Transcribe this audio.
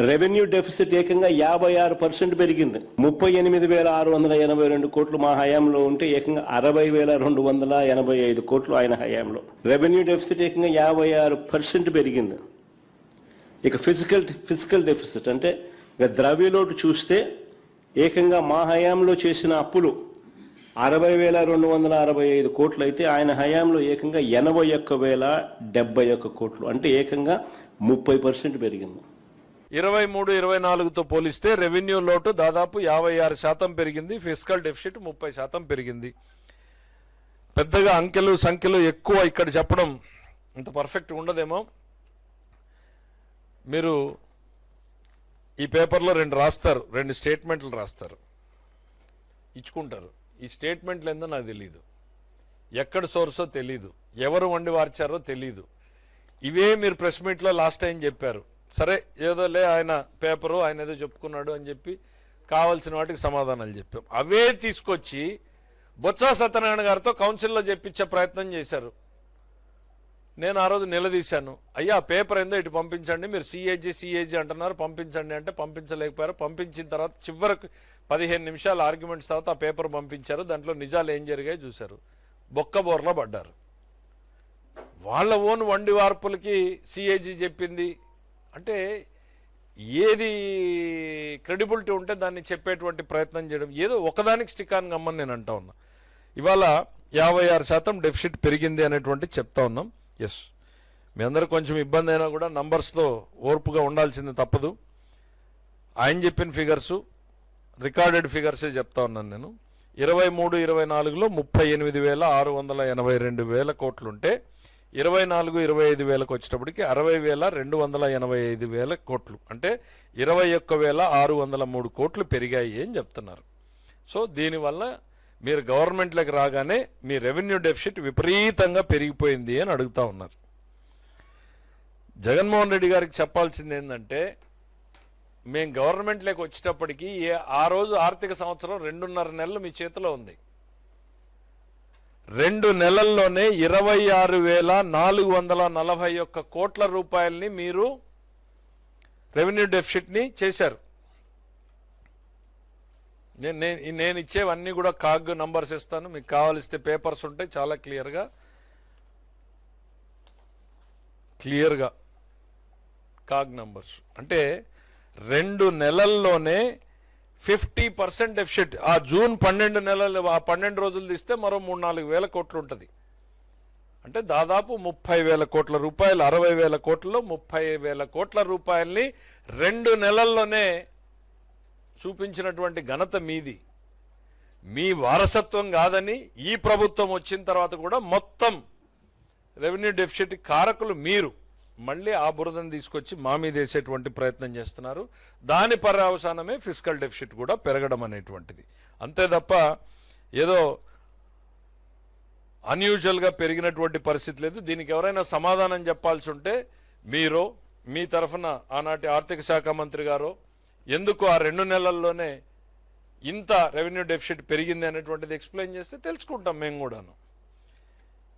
Revenue deficit ఏకంగా 56% పెరిగింది. 38,682 కోట్లు మా హయాంలో ఉంటే ఏకంగా 60,285 కోట్లు ఆయన హయాంలో. రెవెన్యూ డెఫిసిట్ ఏకంగా 56% పెరిగింది. ఇక ఫిజికల్ డెఫిసిట్ అంటే ఇక ద్రవ్యలోటు చూస్తే ఏకంగా మా హయాంలో చేసిన అప్పులు 60,265 కోట్లు అయితే ఆయన హయాంలో ఏకంగా 81,071 కోట్లు, అంటే ఏకంగా 30% పెరిగింది. 23-24తో పోలిస్తే రెవెన్యూ లోటు దాదాపు 56% పెరిగింది. ఫిస్కల్ డెఫిసిట్ 30% పెరిగింది. పెద్దగా అంకెలు సంఖ్యలు ఎక్కువ ఇక్కడ చెప్పడం ఇంత పర్ఫెక్ట్ ఉండదేమో. మీరు ఈ పేపర్లో 2 స్టేట్మెంట్లు రాస్తారు, ఇచ్చుకుంటారు. ఈ స్టేట్మెంట్లు ఏందో నాకు తెలీదు, ఎక్కడ సోర్సో తెలీదు, ఎవరు వండి వార్చారో తెలీదు. ఇవే మీరు ప్రెస్ మీట్లో లాస్ట్ టైం చెప్పారు. సరే ఏదోలే ఆయన పేపరు ఆయన ఏదో చెప్పుకున్నాడు అని చెప్పి కావాల్సిన వాటికి సమాధానాలు చెప్పాం. అవే తీసుకొచ్చి బొత్స సత్యనారాయణ గారితో కౌన్సిల్లో చెప్పించే ప్రయత్నం చేశారు. నేను ఆ రోజు నిలదీశాను, అయ్యా పేపర్ ఏందో ఇటు పంపించండి, మీరు సిఏజీ అంటున్నారు, పంపించండి అంటే పంపించలేకపోయారు. పంపించిన తర్వాత చివరకు 15 నిమిషాల ఆర్గ్యుమెంట్స్ తర్వాత ఆ పేపర్ పంపించారు. దాంట్లో నిజాలు ఏం జరిగాయో చూశారు, బొక్కబోర్లో పడ్డారు. వాళ్ళ ఓన్ వండి వార్పులకి సిఏజీ చెప్పింది అంటే ఏది క్రెడిబిలిటీ ఉంటే దాన్ని చెప్పేటువంటి ప్రయత్నం చేయడం, ఏదో ఒకదానికి స్టిక్ ఆన్ గమ్మని నేను అంటా ఉన్నా. ఇవాళ 56% డెఫిసిట్ పెరిగింది అనేటువంటి చెప్తా ఉన్నాం. ఎస్, మీ అందరూ కొంచెం ఇబ్బంది అయినా కూడా నంబర్స్లో ఓర్పుగా ఉండాల్సింది తప్పదు. ఆయన చెప్పిన ఫిగర్సు రికార్డెడ్ ఫిగర్సే చెప్తా ఉన్నాను నేను. 23-24లో 38,682 కోట్లుంటే 24-25 వచ్చేటప్పటికి 60,285 కోట్లు, అంటే 21,603 కోట్లు పెరిగాయి అని చెప్తున్నారు. సో దీనివల్ల మీరు గవర్నమెంట్లోకి రాగానే మీ రెవెన్యూ డెఫిసిట్ విపరీతంగా పెరిగిపోయింది అని అడుగుతా ఉన్నారు. జగన్మోహన్ రెడ్డి గారికి చెప్పాల్సింది ఏంటంటే, మేము గవర్నమెంట్లోకి వచ్చేటప్పటికి ఆ రోజు ఆర్థిక సంవత్సరం 2.5 నెలలు మీ చేతిలో ఉంది. 2 నెలల్లోనే 26,441 కోట్ల రూపాయలని మీరు రెవెన్యూ డెఫిసిట్ని చేశారు. నేను ఇచ్చేవన్నీ కూడా కాగ్ నంబర్స్ ఇస్తాను, మీకు కావాల్సితే పేపర్స్ ఉంటాయి చాలా క్లియర్గా కాగ్ నంబర్స్. అంటే 2 నెలల్లోనే 50% డెఫిసిట్. ఆ జూన్ 12 నెలలు, ఆ 12 రోజులు తీస్తే మరో 3-4 వేల కోట్లు ఉంటుంది. అంటే దాదాపు 30,000 కోట్ల రూపాయలు, 60,000 కోట్లలో 30,000 కోట్ల రూపాయల్ని 2 నెలల్లోనే చూపించినటువంటి ఘనత మీది. మీ వారసత్వం కాదని ఈ ప్రభుత్వం వచ్చిన తర్వాత కూడా మొత్తం రెవెన్యూ డెఫిసిట్ కారకులు మీరు. మళ్ళీ ఆ బురదను తీసుకొచ్చి మా మీద వేసేటువంటి ప్రయత్నం చేస్తున్నారు. దాని పర్యవసానమే ఫిస్కల్ డెఫిసిట్ కూడా పెరగడం అనేటువంటిది. అంతే తప్ప ఏదో అన్యూజువల్గా పెరిగినటువంటి పరిస్థితి లేదు. దీనికి ఎవరైనా సమాధానం చెప్పాల్సి ఉంటే మీరు, మీ తరఫున ఆనాటి ఆర్థిక శాఖ మంత్రి గారు ఎందుకు ఆ 2 నెలల్లోనే ఇంత రెవెన్యూ డెఫిసిట్ పెరిగింది అనేటువంటిది ఎక్స్ప్లెయిన్ చేస్తే తెలుసుకుంటాం మేము కూడాను.